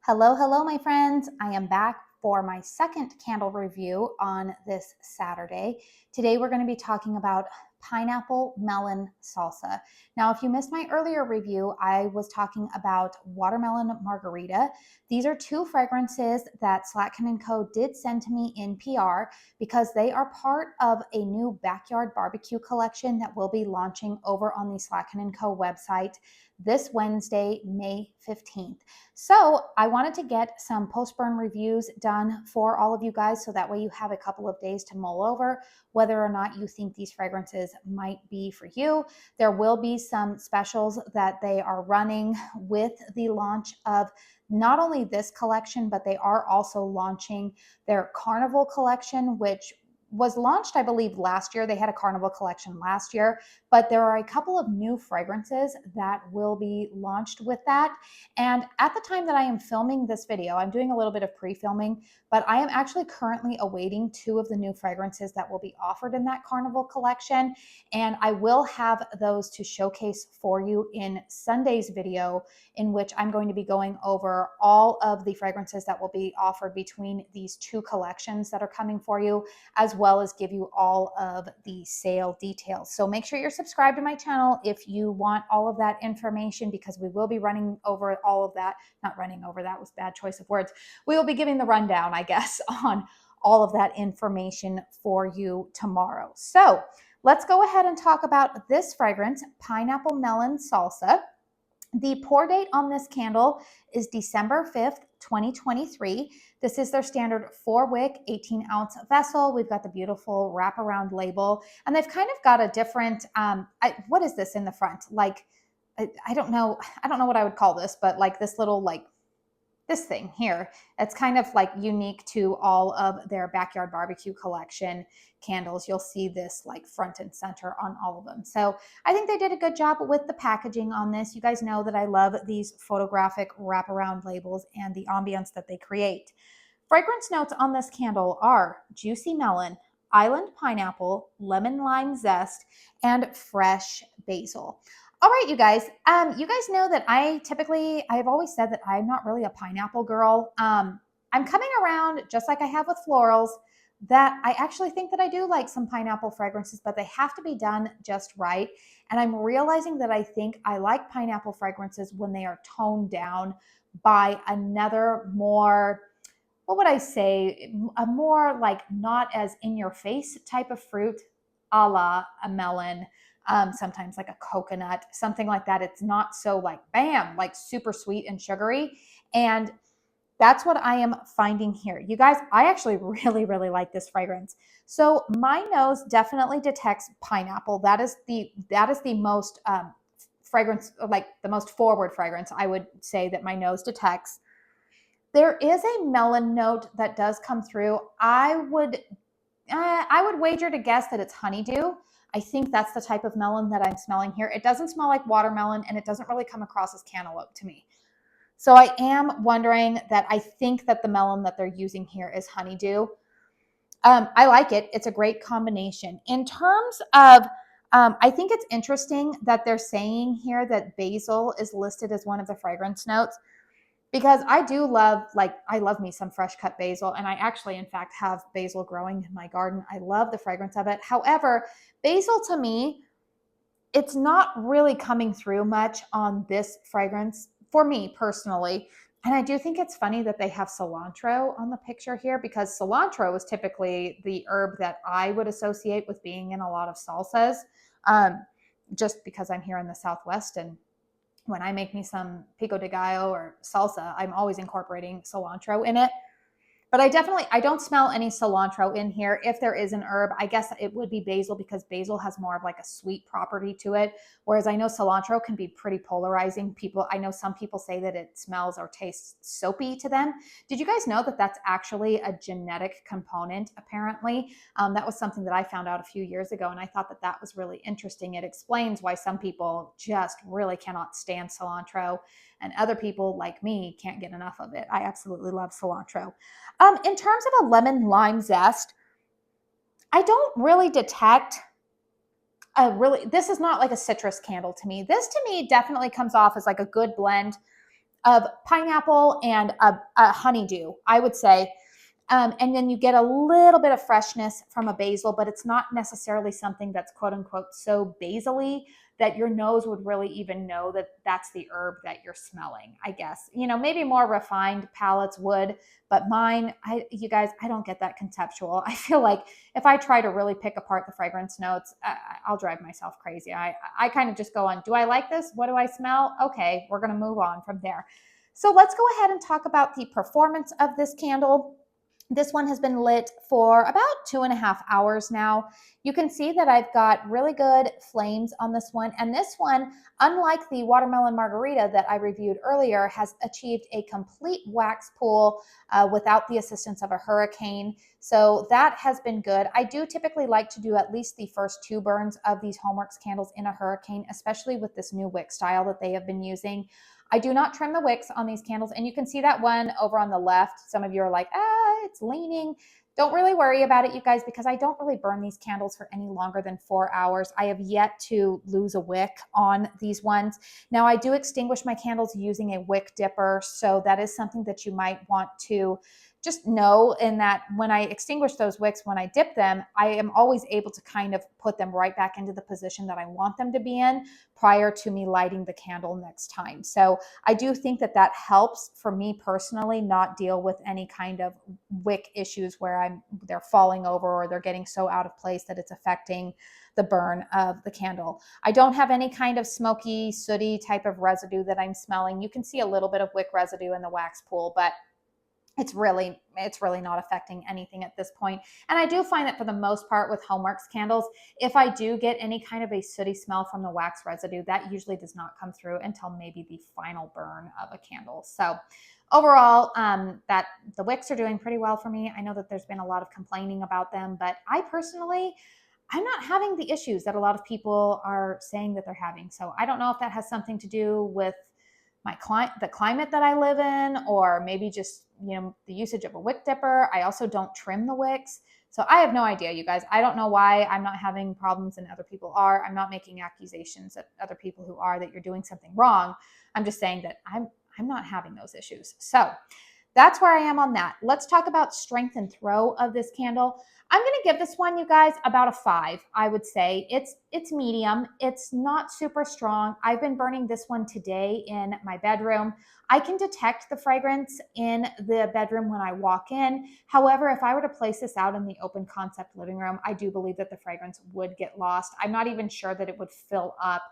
Hello, hello, my friends. I am back for my second candle review on this Saturday. Today, we're going to be talking about pineapple melon salsa. Now, if you missed my earlier review, I was talking about watermelon margarita. These are two fragrances that Slatkin & Co. did send to me in PR because they are part of a new backyard barbecue collection that will be launching over on the Slatkin & Co. website this Wednesday, May 15th. So I wanted to get some post-burn reviews done for all of you guys so that way you have a couple of days to mull over whether or not you think these fragrances might be for you. There will be some specials that they are running with the launch of not only this collection, but they are also launching their Carnival collection, which was launched, I believe, last year. They had a Carnival collection last year, but there are a couple of new fragrances that will be launched with that. And at the time that I am filming this video, I'm doing a little bit of pre-filming, but I am actually currently awaiting two of the new fragrances that will be offered in that Carnival collection. And I will have those to showcase for you in Sunday's video, in which I'm going to be going over all of the fragrances that will be offered between these two collections that are coming for you, as well as give you all of the sale details. So make sure you're subscribed to my channel if you want all of that information, because we will be running over all of that. Not running over, that was a bad choice of words. We will be giving the rundown, I guess, on all of that information for you tomorrow. So let's go ahead and talk about this fragrance, Pineapple Melon Salsa. The pour date on this candle is December 5th, 2023. This is their standard 4-wick, 18-ounce vessel. We've got the beautiful wraparound label, and they've kind of got a different, what is this in the front? Like, I don't know what I would call this, but like this little, like, this thing here. It's kind of like unique to all of their backyard barbecue collection candles. You'll see this like front and center on all of them. So I think they did a good job with the packaging on this. You guys know that I love these photographic wraparound labels and the ambience that they create. Fragrance notes on this candle are juicy melon, island pineapple, lemon lime zest, and fresh basil. All right, you guys know that I've always said that I'm not really a pineapple girl. I'm coming around, just like I have with florals, that I actually think that I do like some pineapple fragrances, but they have to be done just right. And I'm realizing that I think I like pineapple fragrances when they are toned down by another more, what would I say, a more like not as in your face type of fruit, a la a melon, sometimes like a coconut, something like that. It's not so like bam, like super sweet and sugary. And that's what I am finding here. You guys, I actually really, really like this fragrance. So my nose definitely detects pineapple. That is the most fragrance, like the most forward fragrance I would say that my nose detects. There is a melon note that does come through. I would wager to guess that it's honeydew. I think that's the type of melon that I'm smelling here. It doesn't smell like watermelon, and it doesn't really come across as cantaloupe to me. So I am wondering that I think that the melon that they're using here is honeydew. I like it. It's a great combination. In terms of, I think it's interesting that they're saying here that basil is listed as one of the fragrance notes, because I do love, like, I love me some fresh cut basil. And I actually, in fact, have basil growing in my garden. I love the fragrance of it. However, basil to me, it's not really coming through much on this fragrance for me personally. And I do think it's funny that they have cilantro on the picture here, because cilantro is typically the herb that I would associate with being in a lot of salsas, just because I'm here in the Southwest, and when I make me some pico de gallo or salsa, I'm always incorporating cilantro in it. But I don't smell any cilantro in here. If there is an herb, I guess it would be basil, because basil has more of like a sweet property to it. Whereas I know cilantro can be pretty polarizing. I know some people say that it smells or tastes soapy to them. Did you guys know that that's actually a genetic component, apparently? That was something that I found out a few years ago, and I thought that that was really interesting. It explains why some people just really cannot stand cilantro, and other people like me can't get enough of it. I absolutely love cilantro. In terms of a lemon lime zest, I don't really detect this is not like a citrus candle to me. This to me definitely comes off as like a good blend of pineapple and a honeydew, I would say. And then you get a little bit of freshness from a basil, but it's not necessarily something that's quote unquote so basil-y that your nose would really even know that that's the herb that you're smelling, I guess. You know, maybe more refined palates would, but mine, you guys, I don't get that conceptual. I feel like if I try to really pick apart the fragrance notes, I'll drive myself crazy. I kind of just go on, do I like this? What do I smell? Okay, we're going to move on from there. So let's go ahead and talk about the performance of this candle. This one has been lit for about 2.5 hours now. You can see that I've got really good flames on this one. And this one, unlike the Watermelon Margarita that I reviewed earlier, has achieved a complete wax pool without the assistance of a hurricane. So that has been good. I do typically like to do at least the first 2 burns of these Homeworx candles in a hurricane, especially with this new wick style that they have been using. I do not trim the wicks on these candles, and you can see that one over on the left. Some of you are like, it's leaning. Don't really worry about it, you guys, because I don't really burn these candles for any longer than 4 hours. I have yet to lose a wick on these ones. Now, I do extinguish my candles using a wick dipper, so that is something that you might want to just know, in that when I extinguish those wicks, when I dip them, I am always able to kind of put them right back into the position that I want them to be in prior to me lighting the candle next time. So I do think that that helps for me personally not deal with any kind of wick issues where they're falling over or they're getting so out of place that it's affecting the burn of the candle. I don't have any kind of smoky, sooty type of residue that I'm smelling. You can see a little bit of wick residue in the wax pool, but it's really not affecting anything at this point. And I do find that for the most part with Homeworx candles, if I do get any kind of a sooty smell from the wax residue, that usually does not come through until maybe the final burn of a candle. So overall, that the wicks are doing pretty well for me. I know that there's been a lot of complaining about them, but I personally, I'm not having the issues that a lot of people are saying that they're having. So I don't know if that has something to do with the climate that I live in, or maybe just, the usage of a wick dipper. I also don't trim the wicks. So I have no idea, you guys. I don't know why I'm not having problems and other people are. I'm not making accusations at other people who are that you're doing something wrong. I'm just saying that I'm not having those issues. So that's where I am on that. Let's talk about strength and throw of this candle. I'm going to give this one, you guys, about a 5. I would say it's medium. It's not super strong. I've been burning this one today in my bedroom. I can detect the fragrance in the bedroom when I walk in. However, if I were to place this out in the open concept living room, I do believe that the fragrance would get lost. I'm not even sure that it would fill up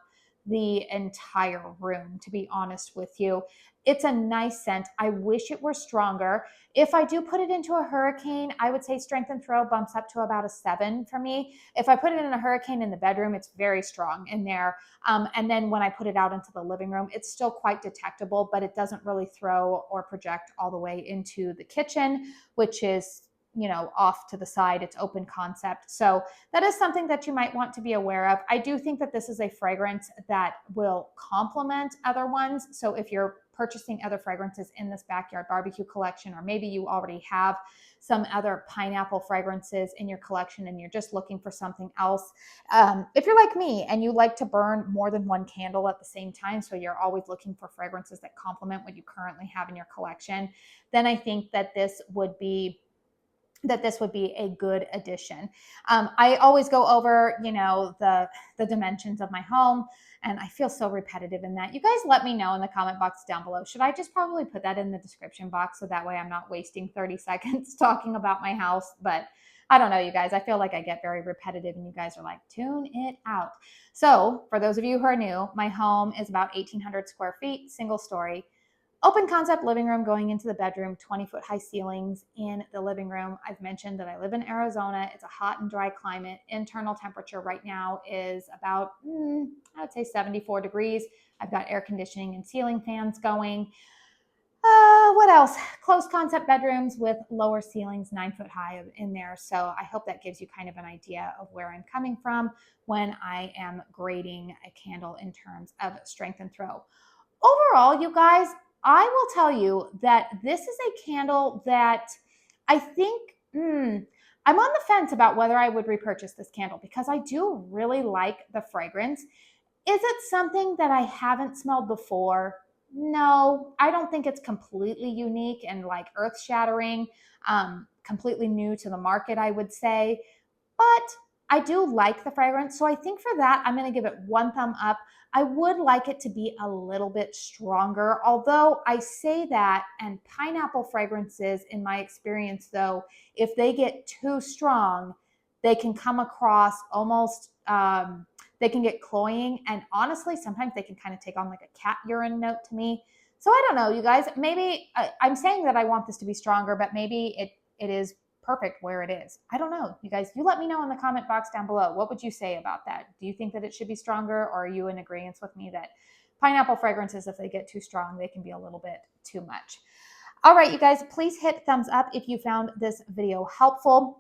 the entire room, to be honest with you. It's a nice scent. I wish it were stronger. If I do put it into a hurricane, I would say strength and throw bumps up to about a 7 for me. If I put it in a hurricane in the bedroom, it's very strong in there. And then when I put it out into the living room, it's still quite detectable, but it doesn't really throw or project all the way into the kitchen, which is, off to the side. It's open concept. So that is something that you might want to be aware of. I do think that this is a fragrance that will complement other ones. So if you're purchasing other fragrances in this backyard barbecue collection, or maybe you already have some other pineapple fragrances in your collection and you're just looking for something else. If you're like me and you like to burn more than one candle at the same time, so you're always looking for fragrances that complement what you currently have in your collection, then I think that this would be a good addition. I always go over, the dimensions of my home, and I feel so repetitive in that. You guys let me know in the comment box down below. Should I just probably put that in the description box so that way I'm not wasting 30 seconds talking about my house? But I don't know, you guys. I feel like I get very repetitive and you guys are like, tune it out. So for those of you who are new, my home is about 1,800 square feet, single story. Open concept living room going into the bedroom, 20-foot high ceilings in the living room. I've mentioned that I live in Arizona. It's a hot and dry climate. Internal temperature right now is about, I would say 74 degrees. I've got air conditioning and ceiling fans going. What else? Closed concept bedrooms with lower ceilings, 9-foot high in there. So I hope that gives you kind of an idea of where I'm coming from when I am grading a candle in terms of strength and throw. Overall, you guys, I will tell you that this is a candle that I think, I'm on the fence about whether I would repurchase this candle because I do really like the fragrance. Is it something that I haven't smelled before? No, I don't think it's completely unique and like earth shattering, completely new to the market, I would say. But I do like the fragrance. So I think for that, I'm going to give it one thumb up. I would like it to be a little bit stronger. Although I say that, and pineapple fragrances, in my experience, though, if they get too strong, they can come across almost, they can get cloying. And honestly, sometimes they can kind of take on like a cat urine note to me. So I don't know, you guys. Maybe I'm saying that I want this to be stronger, but maybe it is perfect where it is. I don't know. You guys, you let me know in the comment box down below. What would you say about that? Do you think that it should be stronger, or are you in agreement with me that pineapple fragrances, if they get too strong, they can be a little bit too much? All right, you guys, please hit thumbs up if you found this video helpful.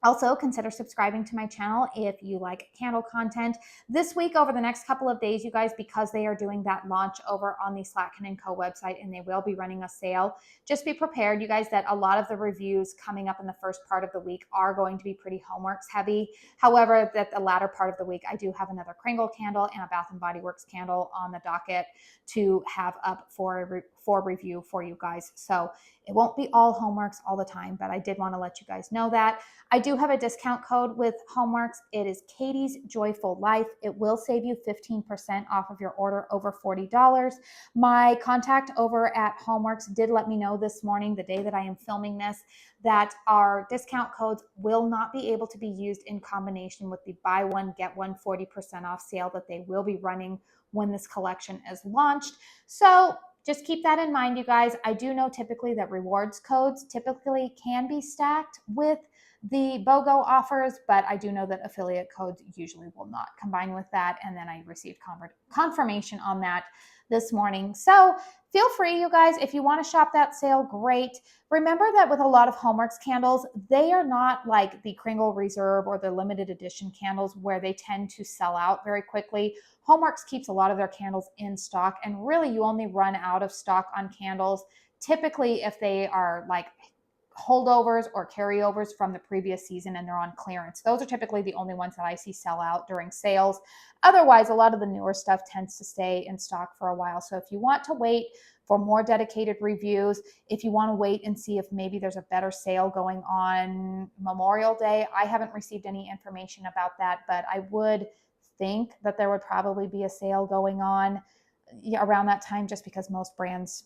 Also, consider subscribing to my channel if you like candle content. This week, over the next couple of days, you guys, because they are doing that launch over on the Slatkin & Co. website, and they will be running a sale, just be prepared, you guys, that a lot of the reviews coming up in the first part of the week are going to be pretty Homeworx heavy. However, that the latter part of the week, I do have another Kringle candle and a Bath & Body Works candle on the docket to have up for review for you guys. So it won't be all Homeworx all the time, but I did want to let you guys know that. I do have a discount code with Homeworx. It is Katie's Joyful Life. It will save you 15% off of your order over $40. My contact over at Homeworx did let me know this morning, the day that I am filming this, that our discount codes will not be able to be used in combination with the buy one, get one 40% off sale that they will be running when this collection is launched. So just keep that in mind, you guys. I do know typically that rewards codes typically can be stacked with the BOGO offers, but I do know that affiliate codes usually will not combine with that. And then I received confirmation on that this morning. So feel free, you guys, if you want to shop that sale, great. Remember that with a lot of Homeworx candles, they are not like the Kringle Reserve or the limited edition candles where they tend to sell out very quickly. Homeworx keeps a lot of their candles in stock, and really you only run out of stock on candles typically if they are like holdovers or carryovers from the previous season and they're on clearance. Those are typically the only ones that I see sell out during sales. Otherwise, a lot of the newer stuff tends to stay in stock for a while. So if you want to wait for more dedicated reviews, if you want to wait and see if maybe there's a better sale going on Memorial Day, I haven't received any information about that, but I would think that there would probably be a sale going on around that time, just because most brands,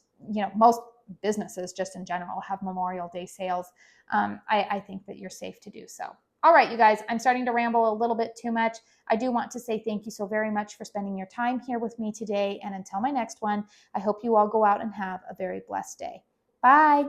most businesses just in general have Memorial Day sales. I think that you're safe to do so. All right, you guys, I'm starting to ramble a little bit too much. I do want to say thank you so very much for spending your time here with me today. And until my next one, I hope you all go out and have a very blessed day. Bye.